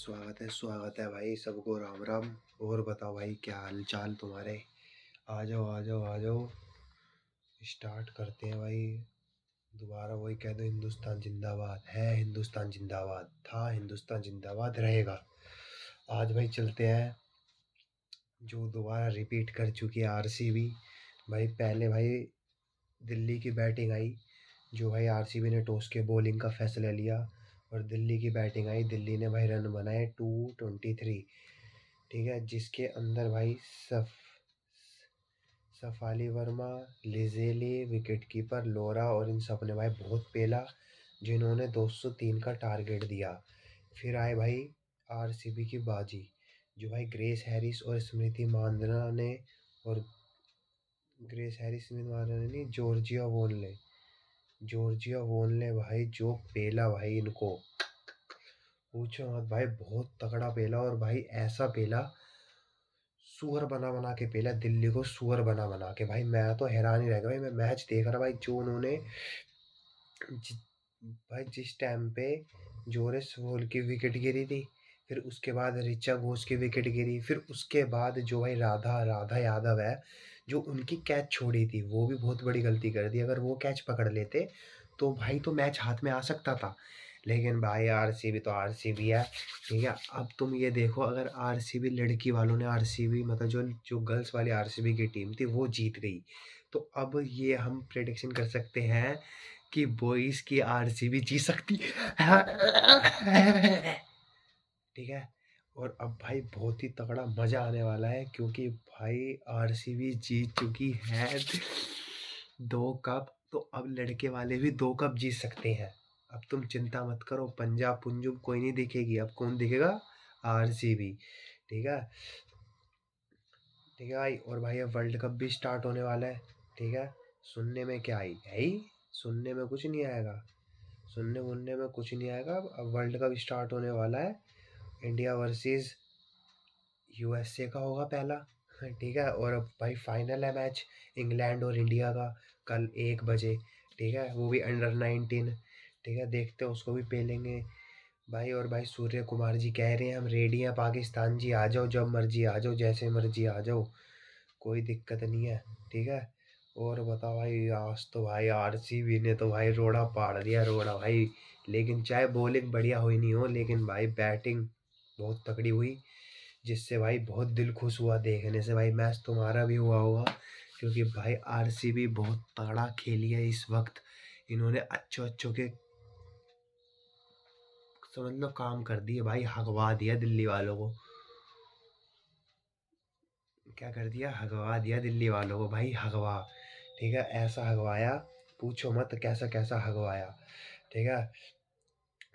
स्वागत है भाई सबको। राम राम। और बताओ भाई, क्या हाल चाल तुम्हारे? आ जाओ आ जाओ आ जाओ, स्टार्ट करते हैं भाई। दोबारा वही कह दो, हिंदुस्तान जिंदाबाद है, हिंदुस्तान जिंदाबाद था, हिंदुस्तान जिंदाबाद रहेगा। आज भाई चलते हैं जो दोबारा रिपीट कर चुकी है, आरसीबी। भाई पहले भाई दिल्ली की बैटिंग आई, जो भाई आरसीबी ने टॉस के बॉलिंग का फैसला लिया और दिल्ली की बैटिंग आई। दिल्ली ने भाई रन बनाए 223, ठीक है, जिसके अंदर भाई सफाली वर्मा, लिजेली, विकेट कीपर लोरा और इन सब ने भाई बहुत पेला, जिन्होंने 203 का टारगेट दिया। फिर आए भाई आरसीबी की बाजी, जो भाई ग्रेस हैरिस और स्मृति मांधाना ने, और ग्रेस हैरिस स्मृति मांधाना ने नहीं, जॉर्जिया वोन ने भाई जो पेला भाई इनको, पूछो मत भाई, बहुत तगड़ा पेला। और भाई ऐसा पेला, सुअर बना बना के पेला दिल्ली को, सुअर बना बना के। भाई मैं तो हैरान ही रह गया भाई, मैं मैच देख रहा भाई, जो उन्होंने जि, भाई जिस टाइम पे जोरेस वोल की विकेट गिरी थी, फिर उसके बाद ऋचा घोष की विकेट गिरी, फिर उसके बाद जो भाई राधा राधा यादव है, जो उनकी कैच छोड़ी थी, वो भी बहुत बड़ी गलती कर दी। अगर वो कैच पकड़ लेते तो भाई तो मैच हाथ में आ सकता था। लेकिन भाई आरसीबी तो आरसीबी है, ठीक है। अब तुम ये देखो, अगर आरसीबी लड़की वालों ने, आरसीबी मतलब जो जो गर्ल्स वाली आरसीबी की टीम थी वो जीत गई, तो अब ये हम प्रेडिक्शन कर सकते हैं कि बॉयज की आरसीबी जीत सकती है, ठीक है। और अब भाई बहुत ही तगड़ा मजा आने वाला है, क्योंकि भाई आरसीबी जीत चुकी है 2 कप, तो अब लड़के वाले भी 2 कप जीत सकते हैं। अब तुम चिंता मत करो, पंजाब पुंजुब कोई नहीं दिखेगी, अब कौन दिखेगा? आरसीबी, ठीक है। ठीक है भाई, और भाई अब वर्ल्ड कप भी स्टार्ट होने वाला है, ठीक है। सुनने में क्या आई है ही? सुनने में कुछ नहीं आएगा, सुनने वुनने में कुछ नहीं आएगा। अब वर्ल्ड कप स्टार्ट होने वाला है, इंडिया वर्सेस यूएसए का होगा पहला, ठीक है। और अब भाई फाइनल है मैच, इंग्लैंड और इंडिया का, कल 1 बजे, ठीक है, वो भी अंडर 19, ठीक है। देखते हैं, उसको भी पेलेंगे भाई। और भाई सूर्य कुमार जी कह रहे हैं हम रेडी हैं पाकिस्तान जी, आ जाओ जब मर्जी आ जाओ, जैसे मर्जी आ जाओ, कोई दिक्कत नहीं है, ठीक है। और बताओ भाई, आज तो भाई आरसीबी ने तो भाई रोड़ा पाड़ दिया, रोड़ा भाई। लेकिन चाहे बॉलिंग बढ़िया हुई नहीं हो, लेकिन भाई बैटिंग बहुत तगड़ी हुई, जिससे भाई बहुत दिल खुश हुआ देखने से। भाई मैच तुम्हारा भी हुआ होगा, क्योंकि भाई आरसीबी बहुत तगड़ा खेली है इस वक्त। इन्होंने अच्छो अच्छो के समझ लो काम कर दिए भाई, हगवा दिया दिल्ली वालों को। क्या कर दिया? हगवा दिया दिल्ली वालों को भाई, हगवा, ठीक है। ऐसा हगवाया, पूछो मत कैसा कैसा हगवाया, ठीक है।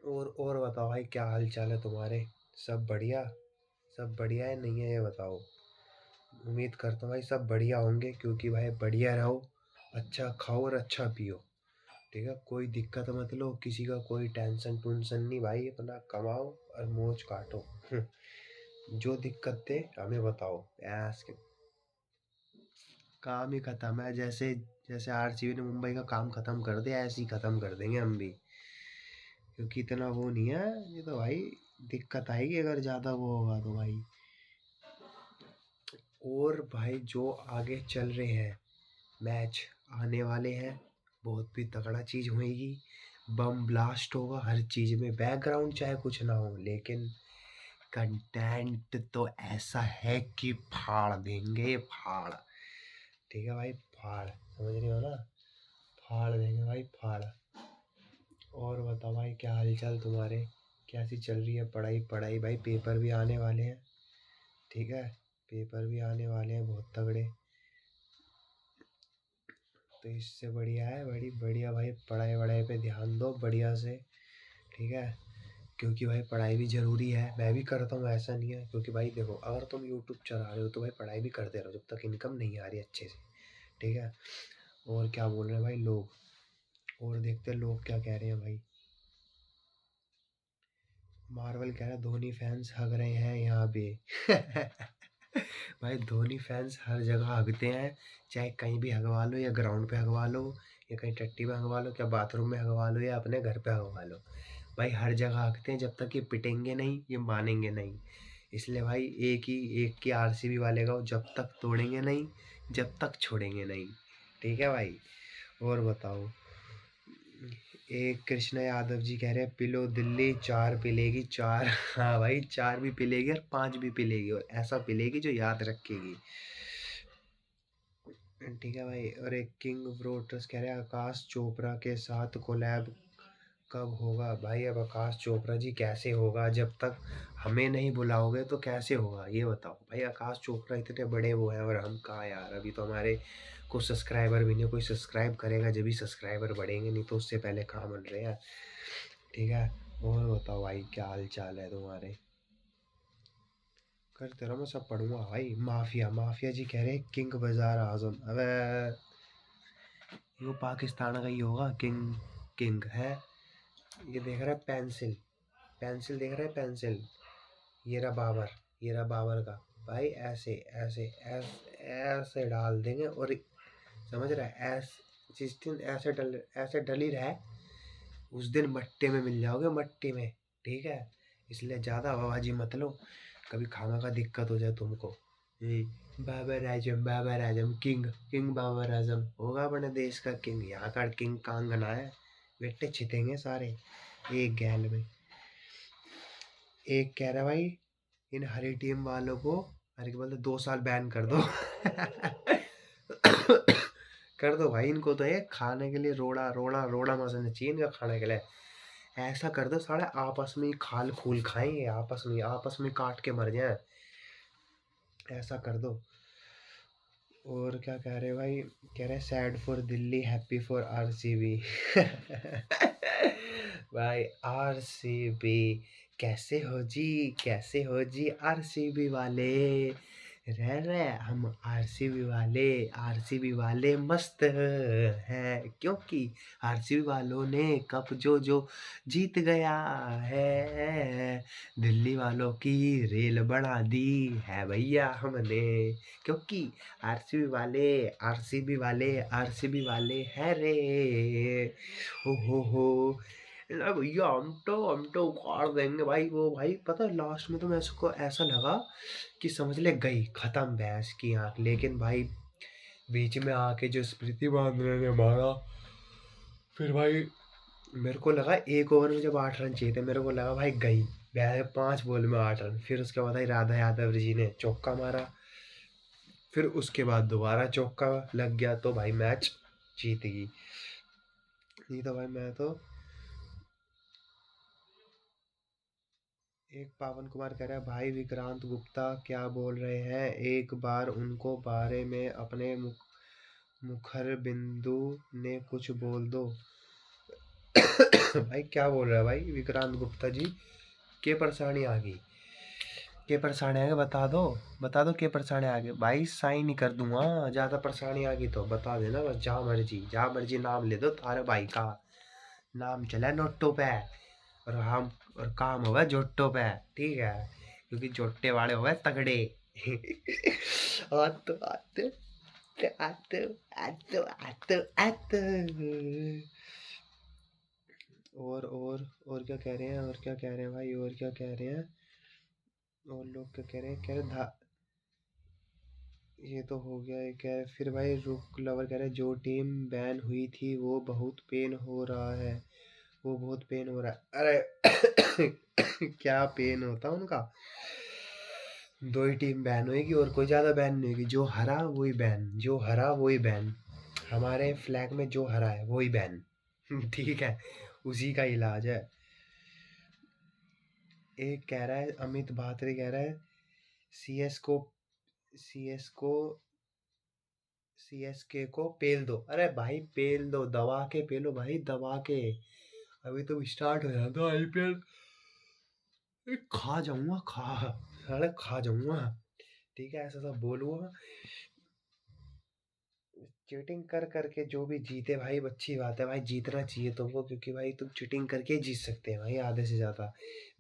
और बताओ भाई, क्या हाल चाल है तुम्हारे? सब बढ़िया? सब बढ़िया है नहीं है, ये बताओ। उम्मीद करता हूँ भाई सब बढ़िया होंगे, क्योंकि भाई बढ़िया रहो, अच्छा खाओ और अच्छा पियो, ठीक है। कोई दिक्कत मत लो, किसी का कोई टेंशन टुंशन नहीं भाई, अपना कमाओ और मौज काटो। जो दिक्कत थे हमें बताओ, ऐस के काम ही खत्म है। जैसे जैसे आरसीबी ने मुंबई का काम खत्म कर दिया, ऐसे ही खत्म कर देंगे हम भी, क्योंकि इतना वो नहीं है। ये तो भाई दिक्कत आएगी अगर ज़्यादा वो होगा तो भाई। और भाई जो आगे चल रहे हैं मैच आने वाले हैं, बहुत भी तगड़ा चीज़ होएगी, बम ब्लास्ट होगा हर चीज़ में, बैकग्राउंड चाहे कुछ ना हो, लेकिन कंटेंट तो ऐसा है कि फाड़ देंगे, फाड़, ठीक है भाई, फाड़, समझ रहे हो ना? फाड़ देंगे भाई, फाड़। और बताओ भाई, क्या हाल चाल तुम्हारे? कैसी चल रही है पढ़ाई? पढ़ाई भाई, पेपर भी आने वाले हैं, ठीक है, पेपर भी आने वाले हैं बहुत तगड़े, तो इससे बढ़िया है, बड़ी बढ़िया भाई, पढ़ाई वढ़ाई पे ध्यान दो बढ़िया से, ठीक है। क्योंकि भाई पढ़ाई भी ज़रूरी है, मैं भी करता हूँ, ऐसा नहीं है। क्योंकि भाई देखो, अगर तुम यूट्यूब चला रहे हो तो भाई पढ़ाई भी करते रहो जब तक इनकम नहीं आ रही अच्छे से, ठीक है। और क्या बोल रहे हैं भाई लोग, और देखते हैं लोग क्या कह रहे हैं भाई। मार्वल कह रहा है धोनी फैंस हग रहे हैं यहाँ पे। भाई धोनी फैंस हर जगह हगते हैं, चाहे कहीं भी हगवा लो, या ग्राउंड पे हगवा लो, या कहीं टट्टी में हगवा लो, क्या बाथरूम में हगवा लो, या अपने घर पे हगवा लो, भाई हर जगह आते हैं, जब तक ये पिटेंगे नहीं ये मानेंगे नहीं। इसलिए भाई एक की आरसीबी वाले का जब तक तोड़ेंगे नहीं, जब तक छोड़ेंगे नहीं। ठीक है भाई। और बताओ। एक कृष्णा यादव जी कह रहे हैं पिलो दिल्ली 4 पिलेगी 4। हाँ भाई 4 भी पिलेगी और 5 भी पिलेगी, और ऐसा पिलेगी जो याद रखेगी। ठीक है भाई। और एक किंग ब्रोटर्स कह रहे हैं आकाश चोपड़ा के साथ कोलैब कब होगा? भाई अब आकाश चोपड़ा जी कैसे होगा, जब तक हमें नहीं बुलाओगे तो कैसे होगा ये बताओ भाई। आकाश चोपड़ा इतने बड़े वो हैं और हम कहाँ यार, अभी तो हमारे कुछ सब्सक्राइबर भी नहीं। कोई सब्सक्राइब करेगा जब भी सब्सक्राइबर बढ़ेंगे, नहीं तो उससे पहले कहाँ बन रहे हैं। ठीक है। और बताओ भाई क्या हाल चाल है तुम्हारे? करते रहो, मैं सब पढ़ूंगा भाई। माफिया माफिया जी कह रहे हैं किंग बाजार आजम। अबे वो पाकिस्तान का ही होगा किंग। किंग है। ये देख रहा है पेंसिल, पेंसिल देख रहा है पेंसिल। ये रहा बाबर, ये रहा बाबर का। भाई ऐसे ऐसे ऐसे ऐसे डाल देंगे और समझ रहा है ऐसे, जिस दिन ऐसे डल ही रहा है उस दिन मट्टे में मिल जाओगे, मट्टे में। ठीक है। इसलिए ज़्यादा हवाबाजी मत लो, कभी खाना का दिक्कत हो जाए तुमको। बाबर आजम, बाबर आजम, किंग किंग बाबर आजम होगा अपने देश का किंग। यहाँ का किंग कांगना है। बेटे छितेंगे सारे एक गैल में। एक कह रहा भाई इन हरी टीम वालों को, अरे के बोलते 2 साल बैन कर दो। कर दो भाई इनको तो, ये खाने के लिए रोड़ा रोड़ा रोड़ा मसलना चाहिए इनका खाने के लिए। ऐसा कर दो सारे आपस में ही खाल खूल खाएंगे, आपस में काट के मर जाए। ऐसा कर दो। और क्या कह रहे भाई? कह रहे sad for Delhi happy for RCB. भाई आरसीबी कैसे हो जी, कैसे हो जी आरसीबी वाले? रह रहे हम आरसीबी वाले, आरसीबी वाले मस्त हैं क्योंकि आरसीबी वालों ने कप जो जो जीत गया है। दिल्ली वालों की रेल बढ़ा दी है भैया हमने, क्योंकि आरसीबी वाले, आरसीबी वाले, आरसीबी वाले है रे। हो ना भैया, हम तो उखाड़ देंगे भाई। वो भाई पता है लास्ट में तो मैं उसको ऐसा लगा कि समझ ले गई खत्म भैंस की आंख, लेकिन भाई बीच में आके जो स्मृति मानने ने मारा, फिर भाई मेरे को लगा 1 ओवर में जब 8 रन चाहिए थे, मेरे को लगा भाई गई भैंस, 5 बॉल में 8 रन। फिर उसके बाद भाई राधा यादव जी ने चौका मारा, फिर उसके बाद दोबारा चौका लग गया तो भाई मैच जीत गई। नहीं तो भाई मैं तो। एक पावन कुमार कह रहा है भाई विक्रांत गुप्ता क्या बोल रहे हैं, एक बार उनको बारे में अपने मुखर बिंदु ने कुछ बोल दो। भाई क्या बोल रहा है भाई विक्रांत गुप्ता जी? के परेशानी आ गई? के परेशानी आ गई बता दो, बता दो के परेशानी आ गई भाई, साइन ही कर दूंगा। ज्यादा परेशानी आ गई तो बता देना बस, जहाँ मर्जी नाम ले दो थारे भाई का। नाम चला नोटो पे, और हम और काम होगा जोटो पे। ठीक है, क्योंकि जोटे वाले हो गए तगड़े। आतो आतो आतो आतो आतो आतो। और क्या कह रहे हैं, और क्या कह रहे हैं भाई, और क्या कह रहे हैं? और लोग क्या कह रहे हैं? कह रहे ये तो हो गया है। कह रहे फिर भाई रुक लवर कह रहे जो टीम बैन हुई थी वो बहुत पेन हो रहा है, वो बहुत पेन हो रहा है। अरे क्या पेन होता उनका? 2 ही टीम बैन होएगी और कोई ज़्यादा बैन नहीं होगी। जो हरा वही बैन, जो हरा वही बैन। हमारे फ्लैग में जो हरा है वही बैन। ठीक है, उसी का इलाज है। एक कह रहा है अमित भात्री कह रहा है सीएस को सीएस को सीएसके को पेल दो। अरे भाई पेल दो, दबा के पेलो भाई, दबा के। अभी तो स्टार्ट हो जाता आईपीएल, खा जाऊंगा, साले खा जाऊंगा। ठीक है, ऐसा सब बोलूंगा। चीटिंग कर करके जो भी जीते भाई अच्छी बात है भाई, जीतना चाहिए तुमको, क्योंकि भाई तुम चीटिंग करके जीत सकते हैं भाई आधे से ज़्यादा।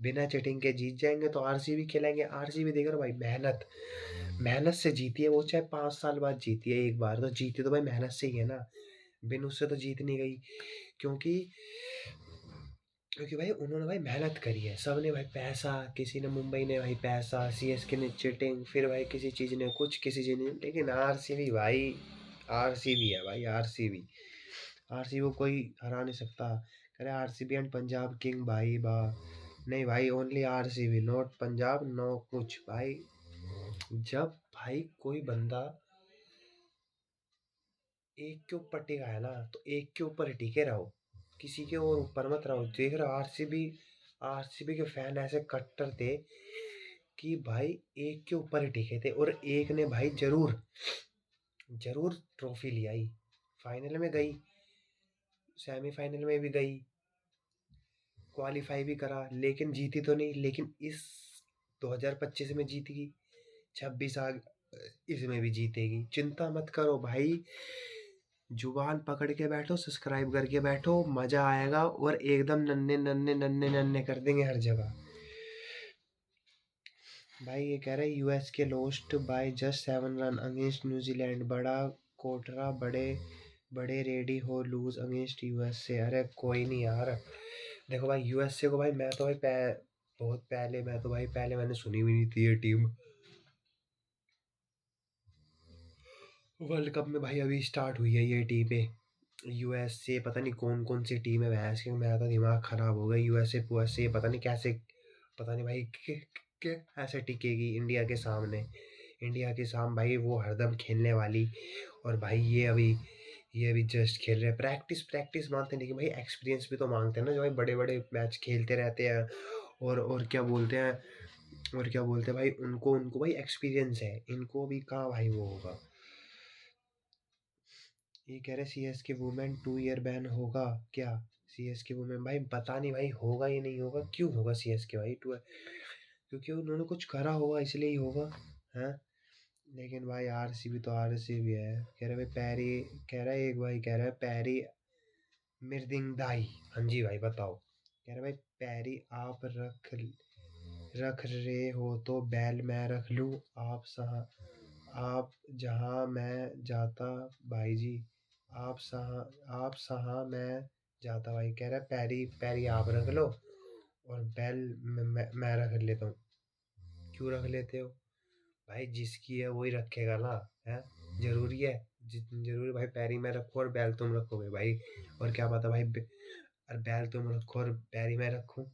बिना चीटिंग के जीत जाएंगे तो आरसीबी खेलेंगे। आरसीबी देख रहे हो भाई, मेहनत मेहनत से जीती है वो, चाहे 5 साल बाद जीती है, एक बार तो जीती तो भाई मेहनत से ही है ना। बिन उससे तो जीत नहीं गई, क्योंकि क्योंकि भाई उन्होंने भाई मेहनत करी है, सब ने भाई पैसा, किसी ने मुंबई ने भाई पैसा, सीएसके ने चिटिंग, फिर भाई किसी चीज़ ने कुछ, किसी चीज़ ने, लेकिन आरसीबी भाई, आरसीबी है भाई, आरसीबी, आरसीबी को कोई हरा नहीं सकता। कह रहे आरसीबी एंड पंजाब किंग भाई बा, नहीं भाई, only RCB, not Punjab, no कुछ भाई। जब भाई कोई बंदा एक के ऊपर टिका है ना, तो एक के ऊपर ही टिके रहो, किसी के और ऊपर मत रहो। देख रहे हो आरसीबी, आरसीबी के फैन ऐसे कट्टर थे कि भाई एक के ऊपर ही टिके थे, और एक ने भाई जरूर जरूर ट्रॉफी ले आई, फाइनल में गई, सेमीफाइनल में भी गई, क्वालिफाई भी करा, लेकिन जीती तो नहीं, लेकिन इस 2025 में जीतेगी, 26 आ इसमें भी जीतेगी, चिंता मत करो भाई, जुबान पकड़ के बैठो, सब्सक्राइब करके बैठो, मजा आएगा, और एकदम नन्हे नन्हे नन्हे नन्हे कर देंगे हर जगह। भाई ये कह रहे हैं यूएस के lost by just 7 run against New Zealand, बड़ा कोटरा, बड़े बड़े रेडी हो लूज अगेंस्ट यूएस से। अरे कोई नहीं यार, देखो भाई यूएसए को भाई मैं तो भाई बहुत पहले, मैं तो भाई पहले मैंने सुनी भी नहीं थी ये टीम, वर्ल्ड कप में भाई अभी स्टार्ट हुई है ये टीमें, यूएसए पता नहीं कौन कौन सी टीम है भैंस के, मेरा तो दिमाग खराब हो गया, यूएसए यूएसए पता नहीं कैसे, पता नहीं भाई ऐसे टिकेगी इंडिया के सामने, इंडिया के सामने भाई वो हरदम खेलने वाली, और भाई ये अभी जस्ट खेल रहे हैं, प्रैक्टिस प्रैक्टिस मानते हैं, लेकिन भाई एक्सपीरियंस भी तो मांगते हैं ना, जो भाई बड़े बड़े मैच खेलते रहते हैं, और क्या बोलते हैं, और क्या बोलते हैं भाई, उनको उनको भाई एक्सपीरियंस है, इनको भी कहाँ भाई वो होगा। ये कह रहे सीएस के वुमेन 2 ईयर बैन होगा क्या, सीएस के वुमेन भाई पता नहीं भाई, होगा या नहीं होगा, क्यों होगा सीएस के भाई 2, क्योंकि उन्होंने कुछ करा होगा इसलिए ही होगा, हैं। लेकिन भाई आरसीबी तो आरसीबी है। कह रहे भाई पैरी, कह रहा है एक भाई, कह रहा है पैरी मिर्दिंगदाई, हाँ जी भाई बताओ, कह रहे भाई पैरी आप रख रहे हो तो बैल मैं रख लूँ, आप जहाँ मैं जाता भाई जी, आप सहाँ मैं जाता भाई। कह रहा है पैरी पैरी आप रख लो, और बैल मैं रख लेता हूँ। क्यों रख लेते हो भाई, जिसकी है वही रखेगा ना, है, जरूरी है, जरूरी भाई पैरी मैं रखूँ और बैल तुम रखोगे भाई, और क्या पता भाई और बैल तुम रखो और पैरी मैं रखूँ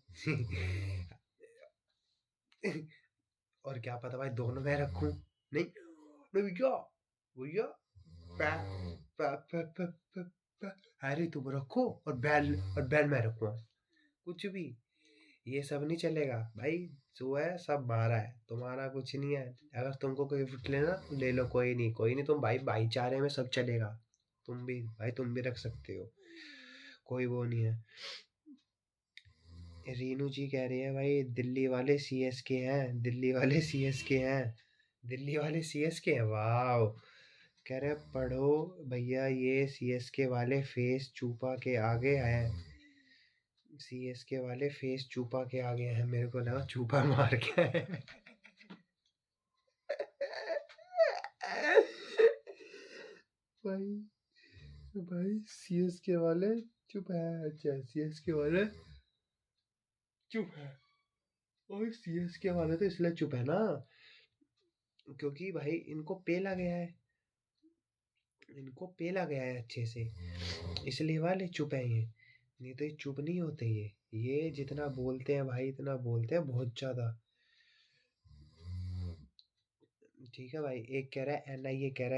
और क्या पता भाई दोनों मैं रखूँ, नहीं नहीं भैया, भैया हैरी तुम रखो और बैल मैं रखूँ, कुछ भी, ये सब नहीं चलेगा भाई, जो है सब हमारा है, तुम्हारा कुछ नहीं है। अगर तुमको कोई गिफ्ट लेना ले लो, कोई नहीं कोई नहीं, तुम भाई भाईचारे में सब चलेगा, तुम भी भाई तुम भी रख सकते हो, कोई वो नहीं है। रीनू जी कह रही है भाई दिल्ली वाले सीएसके हैं, दिल्ली वाले सीएसके हैं, दिल्ली वाले सीएसके हैं, वाह। कह रहे पढ़ो भैया ये सीएसके वाले फेस चूपा के आगे हैं, सीएसके वाले फेस चूपा के आगे हैं, मेरे को लगा चूपा मार के है भाई, भाई सीएसके वाले चुप है, अच्छा सीएसके वाले चुप है, और सीएसके वाले तो इसलिए चुप है ना, क्योंकि भाई इनको पेला गया है, इनको पेला गया है अच्छे से, इसलिए वाले चुप है ये, नहीं तो ये चुप नहीं होते, ये जितना बोलते हैं भाई, इतना बोलते हैं बहुत ज्यादा। ठीक है भाई, एक कह रहा है एनआईए, कह रहा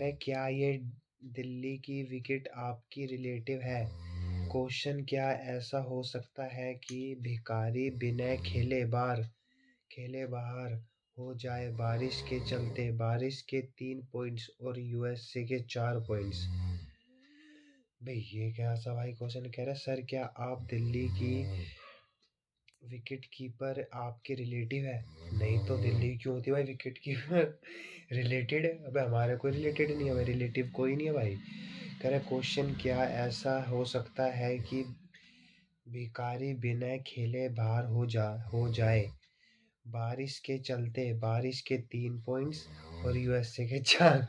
है क्या ये दिल्ली की विकेट आपकी रिलेटिव है, क्वेश्चन क्या ऐसा हो सकता है कि भिखारी बिना खेले बाहर हो जाए बारिश के चलते, बारिश के 3 पॉइंट्स और यूएसए के 4 पॉइंट्स। भाई ये क्या सा भाई क्वेश्चन, कह रहा है सर क्या आप दिल्ली की विकेट कीपर आपके रिलेटिव है, नहीं तो दिल्ली क्यों होती है भाई विकेट कीपर रिलेटेड है, अबे हमारे कोई रिलेटेड नहीं है भाई, रिलेटिव कोई नहीं है भाई। कह रहे क्वेश्चन क्या ऐसा हो सकता है कि भिखारी बिना खेले बाहर हो जाए बारिश के चलते, बारिश के 3 पॉइंट्स और यूएसए के 4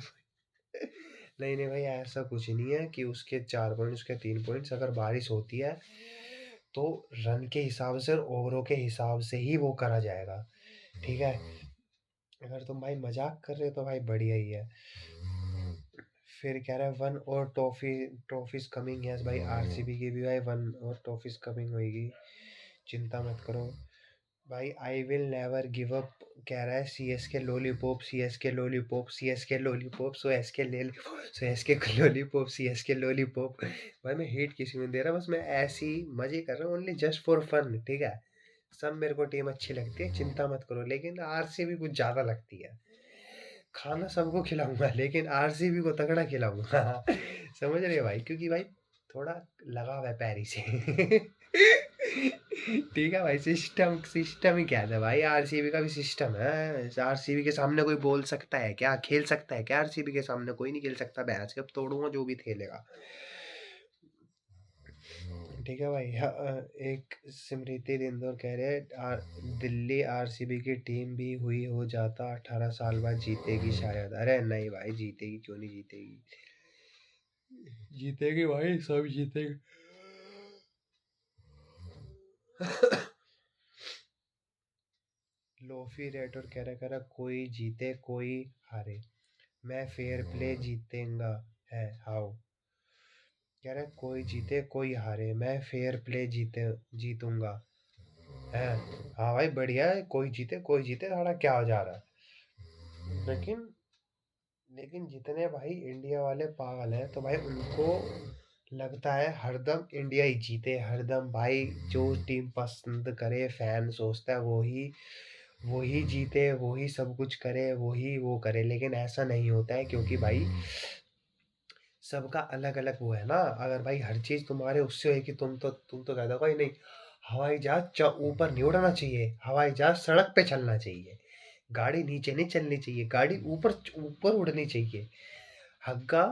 नहीं नहीं भाई ऐसा कुछ नहीं है कि उसके 4 पॉइंट उसके 3 पॉइंट्स, अगर बारिश होती है तो रन के हिसाब से और ओवरों के हिसाब से ही वो करा जाएगा, ठीक है। अगर तुम भाई मजाक कर रहे हो तो भाई बढ़िया ही है। फिर कह रहा है वन और ट्रॉफीज कमिंग, यस भाई आरसीबी की भी भाई वन और ट्रॉफीज कमिंग होगी, चिंता मत करो भाई। I will never give up, कह रहा है CSK lollipop, CSK lollipop, CSK lollipop, CSK ले, so SK lollipop, CSK lollipop. भाई मैं हेट किसी में दे रहा, बस मैं ऐसे ही मजे कर रहा हूँ, ओनली जस्ट फॉर फन, ठीक है। सब मेरे को टीम अच्छी लगती है, चिंता मत करो, लेकिन आरसीबी कुछ ज्यादा लगती है। खाना सबको खिलाऊंगा लेकिन आरसीबी को तगड़ा खिलाऊंगा। समझ रहे हो भाई, क्योंकि भाई थोड़ा लगाव है पैरी से। ठीक है भाई, सिस्टम सिस्टम ही क्या था भाई, आरसीबी का भी सिस्टम है। आरसीबी के सामने कोई बोल सकता है क्या, खेल सकता है क्या आरसीबी के सामने? कोई नहीं खेल सकता, बैच कब तोड़ूंगा जो भी खेलेगा। ठीक है भाई। हाँ, एक स्मृति इंदौर कह रहे हैं दिल्ली आरसीबी की टीम भी हुई हो जाता 18 साल बाद जीतेगी शायद। अरे नहीं भाई, जीतेगी क्यों नहीं जीतेगी, जीतेगी भाई, सब जीतेगी। लोफी रेटर कह रहा कोई जीते कोई हारे, मैं फेयर प्ले जीतेगा है हाउ। कह रहा है कोई जीते कोई हारे, मैं फेयर प्ले जीतूंगा है। हाँ भाई बढ़िया है, कोई जीते साला क्या हो जा रहा है। लेकिन लेकिन जितने भाई इंडिया वाले पागल हैं तो भाई उनको लगता है हरदम इंडिया ही जीते, हरदम भाई जो टीम पसंद करे फैन सोचता है वही जीते, वही सब कुछ करे, वही वो करे। लेकिन ऐसा नहीं होता है, क्योंकि भाई सबका अलग अलग वो है ना। अगर भाई हर चीज तुम्हारे उससे है कि तुम तो कहते हो भाई नहीं, हवाई जहाज ऊपर नहीं उड़ना चाहिए, हवाई जहाज सड़क पे चलना चाहिए, गाड़ी नीचे नहीं चलनी चाहिए, गाड़ी ऊपर ऊपर उड़नी चाहिए। हग्गा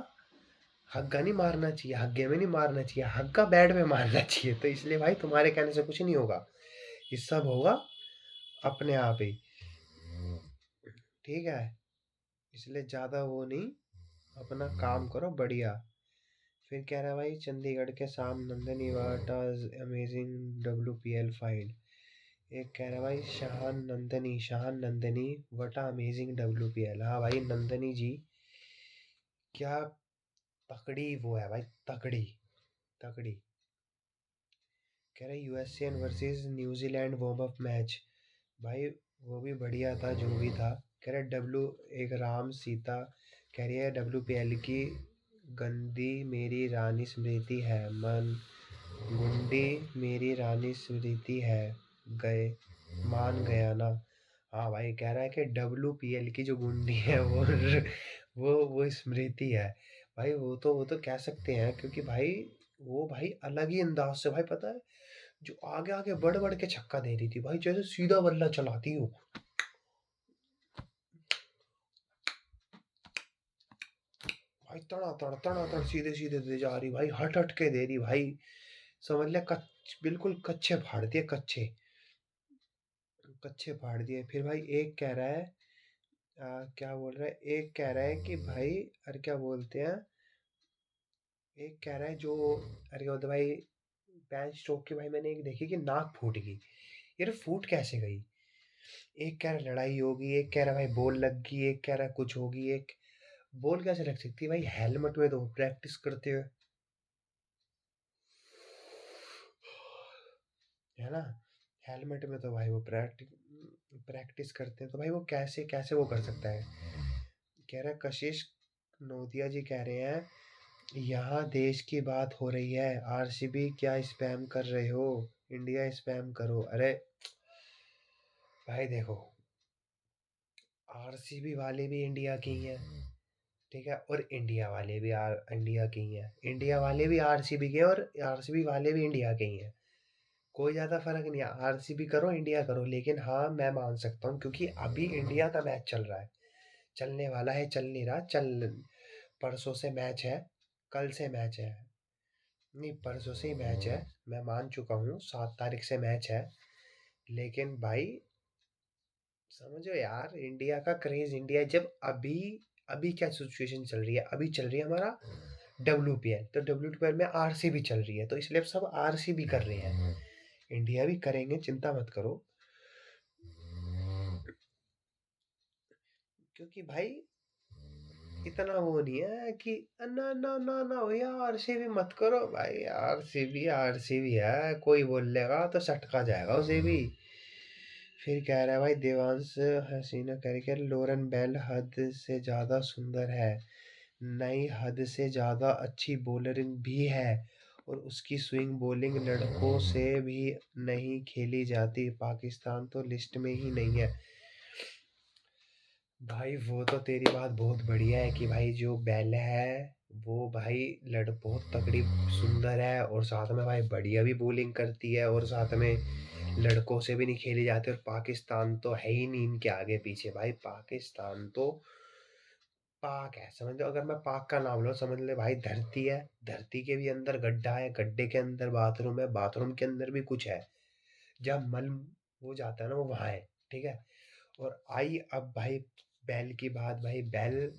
हग्गा नहीं मारना चाहिए, हग्गे में नहीं मारना चाहिए, हग्गा बेड में मारना चाहिए। तो इसलिए भाई तुम्हारे कहने से कुछ नहीं होगा, ये सब होगा अपने आप ही, ठीक है। इसलिए ज्यादा वो नहीं, अपना काम करो बढ़िया। फिर कह रहा है भाई चंडीगढ़ के साम नंदनी वाट अमेजिंग WPL फाइंड। एक कह रहा है भाई शाहान नंदनी वटा अमेजिंग WPL। हाँ भाई नंदनी जी क्या तकड़ी वो है भाई, तकड़ी तकड़ी। कह रहे USA versus New Zealand warm up match, भाई वो भी बढ़िया था जो भी था। कह रहे एक राम सीता, कह रही है WPL की गंदी मेरी रानी स्मृति है मन, गुंडी मेरी रानी स्मृति है, गए मान गया ना। हाँ भाई कह रहा है कि WPL की जो गुंडी है वो स्मृति है। भाई वो तो कह सकते हैं, क्योंकि भाई वो भाई अलग ही अंदाज से भाई, पता है जो आगे आगे बढ़ बढ़ के छक्का दे रही थी भाई, जैसे सीधा बल्ला चलाती हूँ भाई, तड़ा तड़ सीधे सीधे दे जा रही भाई, हट हट के दे रही भाई। समझ ले बिल्कुल कच्चे फाड़ दिए, कच्चे कच्चे फाड़ दिए। फिर भाई एक कह रहा है क्या बोल रहा है, एक कह रहा है कि भाई, अरे क्या बोलते हैं, एक कह रहा है जो, अरे क्या बोलते हैं भाई, बेंच स्ट्रोक की भाई मैंने एक देखी कि नाक फूट गई। यार फूट कैसे गई? एक कह रहा है लड़ाई होगी, एक कह रहा है भाई बॉल लग गई, एक कह रहा है कुछ होगी। एक बॉल कैसे लग सकती है भाई, हेलमेट में तो प्रैक्टिस करते हुए, है ना। हेलमेट में तो भाई वो प्रैक्टिस प्रैक्टिस करते हैं, तो भाई वो कैसे कैसे वो कर सकता है। कह रहा है कशिश नोदिया जी कह रहे हैं यहाँ देश की बात हो रही है, आरसीबी क्या स्पैम कर रहे हो, इंडिया स्पैम करो। अरे भाई देखो, आरसीबी वाले भी इंडिया की ही हैं, ठीक है, और इंडिया वाले भी इंडिया के ही हैं, इंडिया वाले भी आरसीबी के, और आरसीबी वाले भी इंडिया के ही हैं। कोई ज़्यादा फर्क नहीं है, आरसीबी करो इंडिया करो। लेकिन हाँ मैं मान सकता हूँ, क्योंकि अभी इंडिया का मैच चल रहा है, चलने वाला है, चल नहीं रहा, चल परसों से मैच है, कल से मैच है, नहीं परसों से ही मैच है, मैं मान चुका हूँ 7 तारीख से मैच है। लेकिन भाई समझो यार, इंडिया का क्रेज, इंडिया जब अभी अभी क्या सिचुएशन चल रही है, अभी चल रही है हमारा WPL, तो WPL में आरसीबी चल रही है, तो इसलिए अब सब आरसीबी कर रहे हैं। इंडिया भी करेंगे, चिंता मत करो। क्योंकि भाई इतना वो नहीं है कि ना ना ना ना भैया आरसीबी मत करो भाई, आरसीबी आरसीबी है, कोई बोल लेगा तो सटका जाएगा उसे भी। फिर कह रहा है भाई देवांश हसीना करके, लोरन बेल हद से ज्यादा सुंदर है, नई हद से ज्यादा अच्छी बॉलरिंग भी है, और उसकी स्विंग बॉलिंग लड़कों से भी नहीं खेली जाती, पाकिस्तान तो लिस्ट में ही नहीं है। भाई वो तो तेरी बात बहुत बढ़िया है कि भाई जो बेल है वो भाई लड़ बहुत तगड़ी सुंदर है, और साथ में भाई बढ़िया भी बॉलिंग करती है, और साथ में लड़कों से भी नहीं खेली जाती, और पाकिस्तान तो है ही नहीं इनके आगे पीछे भाई, पाकिस्तान तो पाक है, समझ लो। अगर मैं पाक का नाम लो समझ ले भाई, धरती है, धरती के भी अंदर गड्ढा है, गड्ढे के अंदर बाथरूम है, बाथरूम के अंदर भी कुछ है, जहाँ मल वो जाता है ना वो वहां है, ठीक है। और आई अब भाई बेल की बात, भाई बेल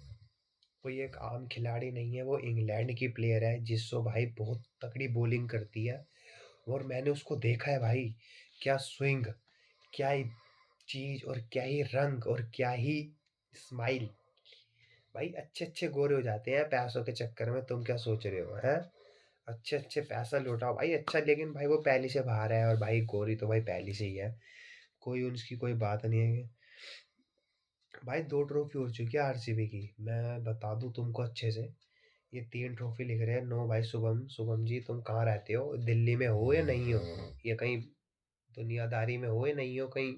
कोई एक आम खिलाड़ी नहीं है, वो इंग्लैंड की प्लेयर है, जिसको भाई बहुत तगड़ी बॉलिंग करती है, और मैंने उसको देखा है भाई, क्या स्विंग, क्या ही चीज, और क्या ही रंग, और क्या ही स्माइल। भाई अच्छे अच्छे गोरे हो जाते हैं पैसों के चक्कर में, तुम क्या सोच रहे हो हैं? अच्छे अच्छे पैसा लुटाओ भाई, अच्छा, लेकिन भाई वो पहली से बाहर है, और भाई गोरी तो भाई पहली से ही है, कोई उसकी कोई बात नहीं है। भाई 2 ट्रॉफी हो चुकी है आरसीबी की, मैं बता दूं तुमको अच्छे से, ये 3 ट्रॉफी लिख रहे हैं। नो भाई शुभम, शुभम जी तुम कहाँ रहते हो, दिल्ली में हो या नहीं हो, ये कहीं दुनियादारी में हो या नहीं हो, कहीं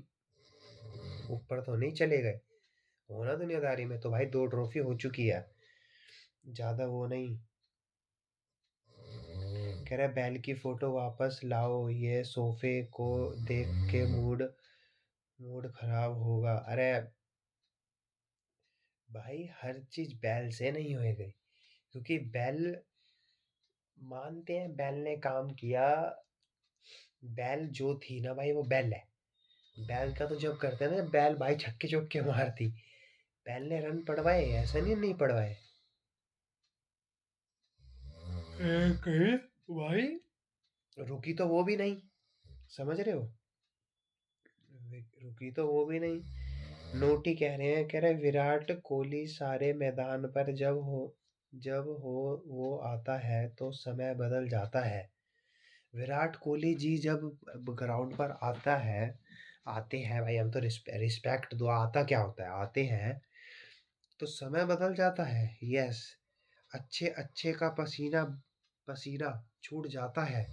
ऊपर तो नहीं चले गए हो ना दुनियादारी में, तो भाई 2 ट्रॉफी हो चुकी है, ज्यादा वो नहीं। कह रहा है बैल की फोटो वापस लाओ, ये सोफे को देख के मूड मूड खराब होगा। अरे भाई हर चीज बैल से नहीं होएगी, क्योंकि बैल, मानते हैं बैल ने काम किया, बैल जो थी ना भाई वो बैल है, बैल का तो जब करते हैं ना बैल भाई छक्के चौके मारती, बैल ने रन पड़वाए, ऐसा नहीं नहीं पड़वाए। कहीं भाई रुकी तो वो भी नहीं, समझ रहे हो, रुकी तो वो भी नहीं। नोटी कह रहे हैं, कह रहे विराट कोहली सारे मैदान पर जब हो वो आता है तो समय बदल जाता है। विराट कोहली जी जब ग्राउंड पर आता है, आते हैं भाई, हम तो रिस्पेक्ट दो, आता क्या होता है, आते हैं तो समय बदल जाता है, यस। अच्छे अच्छे का पसीना पसीना छूट जाता है,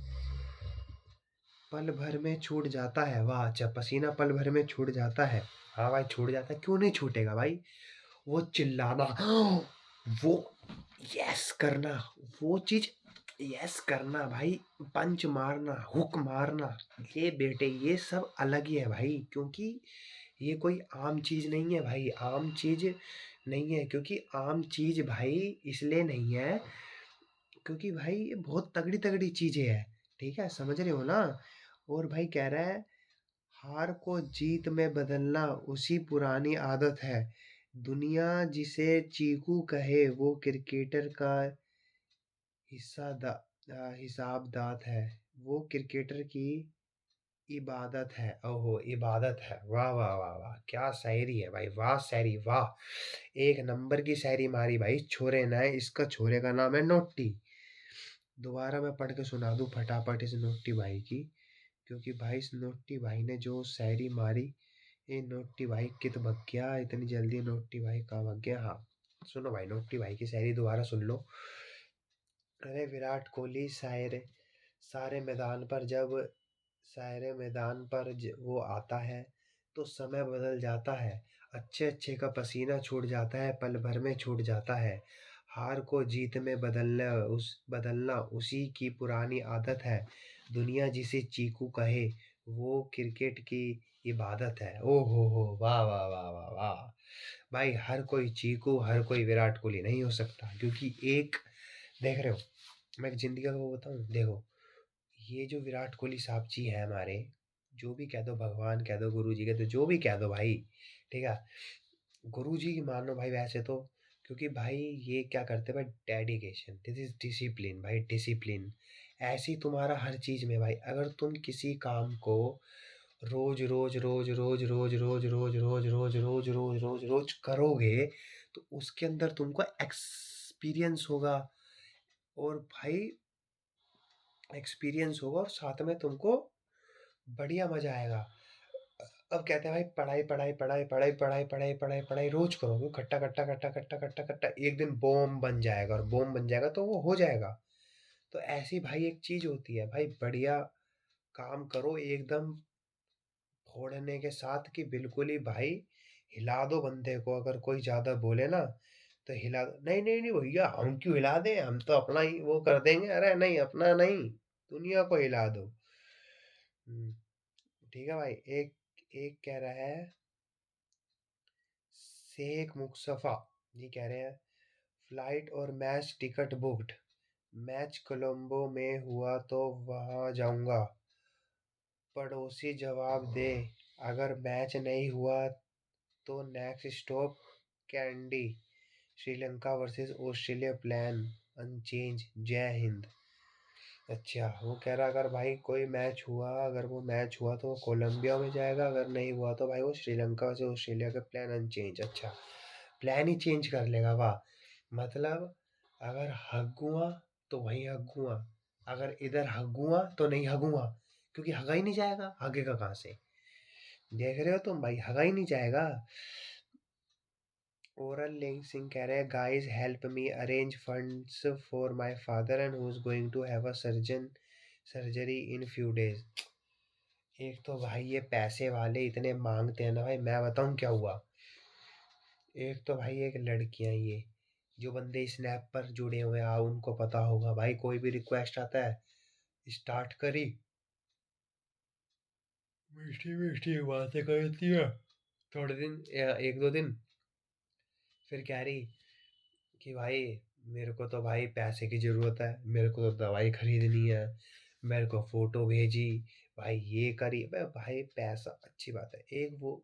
पल भर में छूट जाता है, वाह, अच्छा पसीना पल भर में छूट जाता है। हाँ भाई छूट जाता है, क्यों नहीं छूटेगा भाई, वो चिल्लाना, वो यस करना, वो चीज यस करना भाई, पंच मारना, हुक मारना, ये बेटे ये सब अलग ही है भाई, क्योंकि ये कोई आम चीज नहीं है भाई, आम चीज नहीं है, क्योंकि आम चीज भाई इसलिए नहीं है क्योंकि भाई ये बहुत तगड़ी तगड़ी चीजें हैं, ठीक है, समझ रहे हो ना। और भाई कह रहा है हार को जीत में बदलना उसी पुरानी आदत है, दुनिया जिसे चीकू कहे वो क्रिकेटर का हिसाबदात है, वो क्रिकेटर की इबादत है, ओहो इबादत है, वाह वाह वाह वाह, क्या शायरी है भाई, वाह शायरी वाह, एक नंबर की शायरी मारी भाई छोरे ने, इसका छोरे का नाम है नोटी। दोबारा मैं पढ़ के सुना दूं फटाफट इस नोटी भाई की, क्योंकि भाई इस नोटी भाई ने जो शायरी मारी, ये नोटी भाई कित भग गया इतनी जल्दी, नोटी भाई कहाँ भग गया, हाँ सुनो भाई नोटी भाई की शायरी दोबारा सुन लो। अरे विराट कोहली शायर, सारे मैदान पर जब सारे मैदान पर वो आता है तो समय बदल जाता है, अच्छे अच्छे का पसीना छूट जाता है, पल भर में छूट जाता है, हार को जीत में बदलना उसी की पुरानी आदत है, दुनिया जिसे चीकू कहे वो क्रिकेट की इबादत है। ओ हो वाह वाह वाह वाह वाह। भाई हर कोई चीकू हर कोई विराट कोहली नहीं हो सकता, क्योंकि एक, देख रहे हो, मैं एक जिंदगी का वो बताऊं, देखो ये जो विराट कोहली साहब जी हैं हमारे, जो भी कह दो भगवान कह दो गुरु जी कह दो जो भी कह दो भाई, ठीक है, गुरु जी की मानो भाई वैसे तो, क्योंकि भाई ये क्या करते हैं भाई, डेडिकेशन, दिस इज डिसिप्लिन भाई, डिसिप्लिन, ऐसे ही तुम्हारा हर चीज में भाई, अगर तुम किसी काम को रोज रोज रोज रोज रोज रोज रोज रोज रोज रोज रोज रोज रोज करोगे, तो उसके अंदर तुमको एक्सपीरियंस होगा। और भाई एक्सपीरियंस होगा और साथ में तुमको बढ़िया मजा आएगा। अब कहते हैं भाई पढ़ाई पढ़ाई पढ़ाई पढ़ाई पढ़ाई पढ़ाई पढ़ाई पढ़ाई रोज करोगे, खट्टा खट्टा खट्टा खट्टा खट्टा खट्टा, एक दिन बॉम्ब बन जाएगा, और बॉम्ब बन जाएगा तो वो हो जाएगा। तो ऐसी भाई एक चीज होती है भाई, बढ़िया काम करो एकदम फोड़ने के साथ, कि बिल्कुल ही भाई हिला दो बंदे को। अगर कोई ज्यादा बोले ना तो हिला दो, नहीं नहीं नहीं भैया हम क्यों हिला दें, हम तो अपना ही वो कर देंगे, अरे नहीं अपना नहीं, दुनिया को हिला दो। हम्म, ठीक है भाई। एक एक कह रहा है शेख मुस्तफा जी, कह रहे हैं फ्लाइट और match ticket booked, match Colombo में हुआ तो वहां जाऊंगा। पड़ोसी जवाब दे, अगर मैच नहीं हुआ तो next stop Kandy, Sri Lanka versus Australia plan unchanged, Jai Hind. अच्छा, वो कह रहा अगर भाई कोई मैच हुआ, अगर वो मैच हुआ तो वो कोलंबिया में जाएगा, अगर नहीं हुआ तो भाई वो श्रीलंका से ऑस्ट्रेलिया का प्लान अनचेंज। अच्छा, प्लान ही चेंज कर लेगा, वाह। मतलब अगर हगुआ तो वहीं हगुआ, अगर इधर हगुआ तो नहीं हगुआ, क्योंकि हगा ही नहीं जाएगा, हगेगा कहाँ से। देख रहे हो तुम भाई, हगा ही नहीं जाएगा। ओरल लिंक सिंह कह रहे हैं guys help me arrange funds for my father and who is going to have a surgery in few days. एक तो भाई ये पैसे वाले इतने मांगते हैं ना भाई, मैं बताऊं क्या हुआ। एक तो भाई एक लड़कियां ये जो बंदे स्नैप पर जुड़े हुए हैं, उनको पता होगा भाई, कोई भी रिक्वेस्ट आता है स्टार्ट करी, मिष्टी मिष्टी बातें करती है, थोड़े दिन या एक दो दिन, फिर कह रही कि भाई मेरे को तो भाई पैसे की ज़रूरत है, मेरे को तो दवाई खरीदनी है, मेरे को फोटो भेजी, भाई ये करी। भाई पैसा अच्छी बात है, एक वो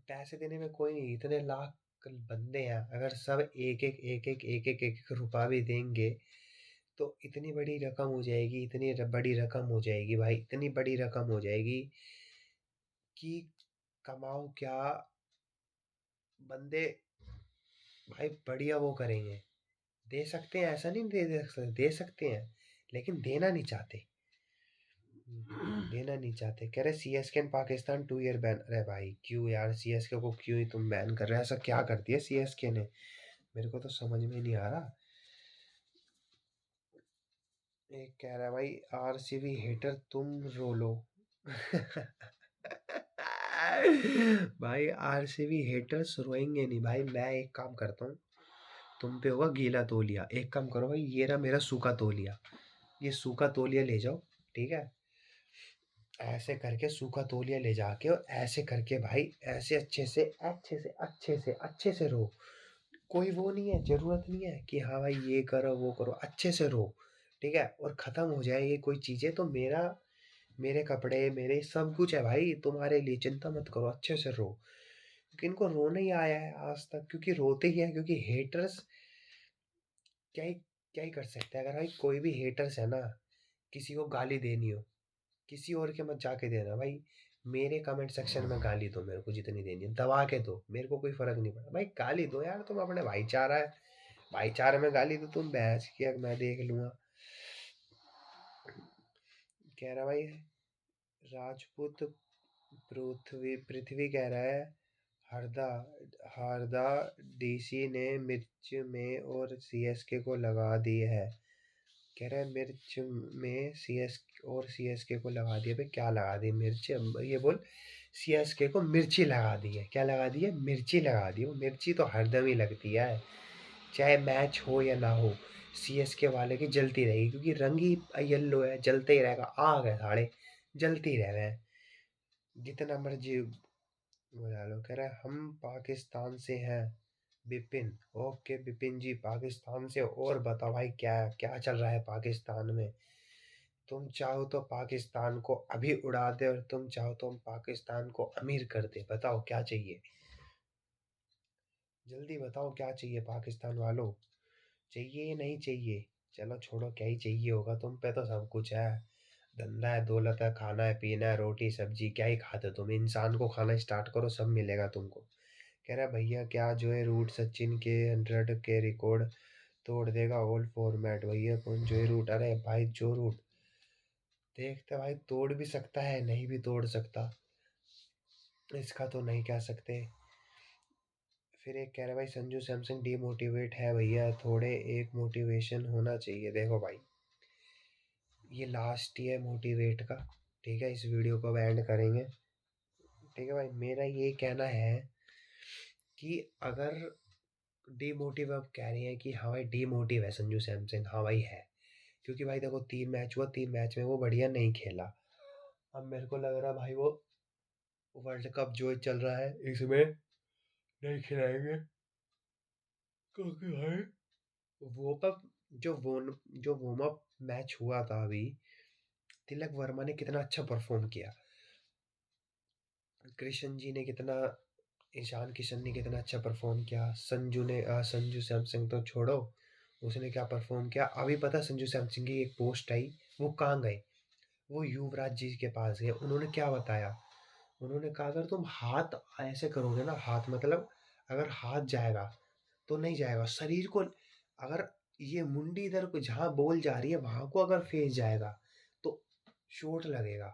पैसे देने में कोई नहीं, इतने लाख बंदे हैं, अगर सब एक एक एक एक एक एक एक एक रुपया भी देंगे तो इतनी बड़ी रकम हो जाएगी, इतनी बड़ी रकम हो जाएगी भाई, इतनी बड़ी रकम हो जाएगी कि कमाओ क्या बंदे, भाई बढ़िया वो करेंगे। दे सकते हैं, ऐसा नहीं दे सकते हैं, लेकिन देना नहीं चाहते। देना नहीं चाहते। कह रहे CSK and Pakistan 2 year ban. अरे भाई क्यों यार, सीएसके को क्यों ही तुम बैन कर रहे हो, ऐसा क्या कर दिया सीएसके ने, मेरे को तो समझ में नहीं आ रहा। एक कह रहा है भाई आरसीबी हेटर तुम रो लो। भाई आरसीबी हेटर्स रोएंगे नहीं भाई, मैं एक काम करता हूँ, तुम पे होगा गीला तौलिया, एक काम करो भाई, ये रहा मेरा सूखा तौलिया, ये सूखा तौलिया ले जाओ, ठीक है, ऐसे करके सूखा तौलिया ले जाके और ऐसे करके भाई ऐसे अच्छे से अच्छे से अच्छे से अच्छे से रो। कोई वो नहीं है, जरूरत नहीं है कि हाँ भाई ये करो वो करो, अच्छे से रो, ठीक है, और खत्म हो जाए ये कोई चीजें तो मेरा, मेरे कपड़े मेरे सब कुछ है भाई, तुम्हारे लिए चिंता मत करो, अच्छे से रो। क्योंकि इनको रोना ही आया है आज तक, क्योंकि रोते ही है, क्योंकि हेटर्स क्या ही कर सकते हैं। अगर भाई कोई भी हेटर्स है ना, किसी को गाली देनी हो, किसी और के मत जाके देना भाई, मेरे कमेंट सेक्शन में गाली दो, मेरे को जितनी देनी है दबा के दो, मेरे को कोई फर्क नहीं पड़ा भाई, गाली दो यार, तुम अपने भाईचारा है, भाईचारे में गाली दो, तुम बहस किया मैं देख लूंगा। कह रहा भाई राजपूत पृथ्वी पृथ्वी कह रहा है हरदा हरदा डीसी ने मिर्च में और सीएसके को लगा दी है। कह रहा है मिर्च में सीएस और सीएसके को लगा दिया, भाई क्या लगा दी मिर्च, ये बोल, सीएसके को मिर्ची लगा दी है, क्या लगा दी है, मिर्ची लगा दी है। वो मिर्ची तो हरदम ही लगती है, चाहे मैच हो या ना हो, सीएसके वाले की जलती रहेगी, क्योंकि रंग ही येलो है, जलते ही रहेगा, आग है साढ़े, जलते ही रह रहे हैं जितना मर्जी बुला लो। कह रहा है हम पाकिस्तान से हैं बिपिन। ओके बिपिन जी पाकिस्तान से, और बताओ भाई क्या क्या चल रहा है पाकिस्तान में। तुम चाहो तो पाकिस्तान को अभी उड़ा दे, और तुम चाहो तो हम पाकिस्तान को अमीर कर दे, बताओ क्या चाहिए, जल्दी बताओ क्या चाहिए पाकिस्तान वालों, चाहिए या नहीं चाहिए। चलो छोड़ो, क्या ही चाहिए होगा, तुम पे तो सब कुछ है। धंधा है, दौलत है, खाना है, पीना है, रोटी सब्जी, क्या ही खाते हो तुम? इंसान को खाना स्टार्ट करो, सब मिलेगा तुमको। कह रहा भैया क्या जो है रूट सचिन के 100 के रिकॉर्ड तोड़ देगा ओल्ड फॉर्मेट। भैया कौन जो रूट? अरे भाई जो रूट देखते भाई, तोड़ भी सकता है, नहीं भी तोड़ सकता, इसका तो नहीं कह सकते। फिर एक कह रहा भाई संजू सैमसंग डीमोटिवेट है भैया, थोड़े एक मोटिवेशन होना चाहिए। देखो भाई, ये लास्ट ही है मोटिवेट का, ठीक है? इस वीडियो को अब एंड करेंगे, ठीक है भाई? मेरा ये कहना है कि अगर डीमोटिव अब कह रही है कि हाँ भाई डीमोटिव है संजू सैमसंग, हाँ भाई है, क्योंकि भाई देखो 3 मैच हुआ, 3 मैच में वो बढ़िया नहीं खेला। अब मेरे को लग रहा भाई वो वर्ल्ड कप जो चल रहा है इसमें नहीं खिलाएंगे, क्योंकि भाई वो कप जो वार्म अप मैच हुआ था अभी, तिलक वर्मा ने कितना अच्छा परफॉर्म किया, कृष्ण जी ने कितना, ईशान किशन ने कितना अच्छा परफॉर्म किया, संजू सैमसंग तो छोड़ो, उसने क्या परफॉर्म किया। अभी पता संजू सैमसंग की एक पोस्ट आई, वो कहाँ गए? वो युवराज जी के पास गए, उन्होंने क्या बताया? उन्होंने कहा अगर तुम हाथ ऐसे करोगे ना, हाथ मतलब अगर हाथ जाएगा तो नहीं जाएगा, शरीर को अगर ये मुंडी इधर को जहाँ बॉल जा रही है वहां को अगर फेस जाएगा तो चोट लगेगा,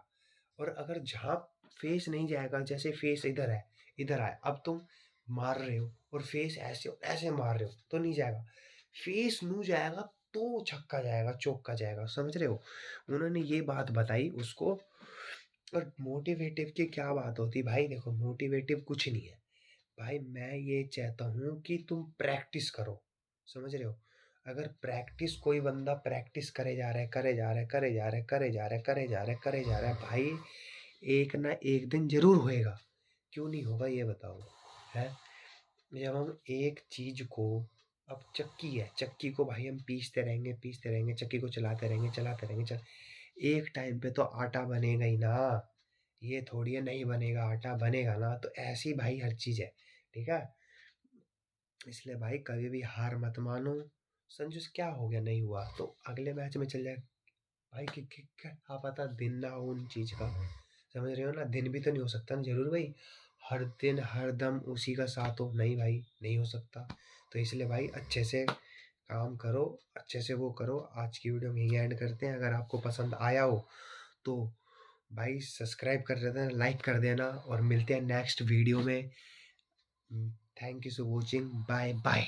और अगर जहाँ फेस नहीं जाएगा, जैसे फेस इधर है, इधर आए, अब तुम मार रहे हो और फेस ऐसे ऐसे मार रहे हो तो नहीं जाएगा, फेस नू जाएगा तो छक्का जाएगा, चौका जाएगा, समझ रहे हो? उन्होंने ये बात बताई उसको। और मोटिवेटिव की क्या बात होती भाई? देखो मोटिवेटिव कुछ नहीं है भाई, मैं ये चाहता हूँ कि तुम प्रैक्टिस करो, समझ रहे हो? अगर प्रैक्टिस कोई बंदा प्रैक्टिस करे जा रहा है, करे जा रहा है, करे जा रहा है, करे जा रहा है, करे जा रहा है, करे जा रहा है भाई, एक ना एक दिन जरूर होएगा। क्यों नहीं होगा ये बताओ? है, जब हम एक चीज को, अब चक्की है, चक्की को भाई हम पीसते रहेंगे, चक्की को चलाते रहेंगे, चलाते रहेंगे, एक टाइम पे तो आटा बनेगा ही ना। ये थोड़ी है नहीं बनेगा, आटा बनेगा ना। तो ऐसी भाई हर चीज है, ठीक है? इसलिए भाई कभी भी हार मत मानो। संजू से क्या हो गया, नहीं हुआ तो अगले मैच में चल जाए भाई, क्या पता दिन ना हो उन चीज का, समझ रहे हो ना? दिन भी तो नहीं हो सकता ना जरूर भाई, हर दिन हर दम उसी का साथ हो, नहीं भाई नहीं हो सकता। तो इसलिए भाई अच्छे से काम करो, अच्छे से वो करो। आज की वीडियो में यही एंड करते हैं। अगर आपको पसंद आया हो तो भाई सब्सक्राइब कर देना, लाइक कर देना, और मिलते हैं नेक्स्ट वीडियो में। Thank you for watching, bye bye.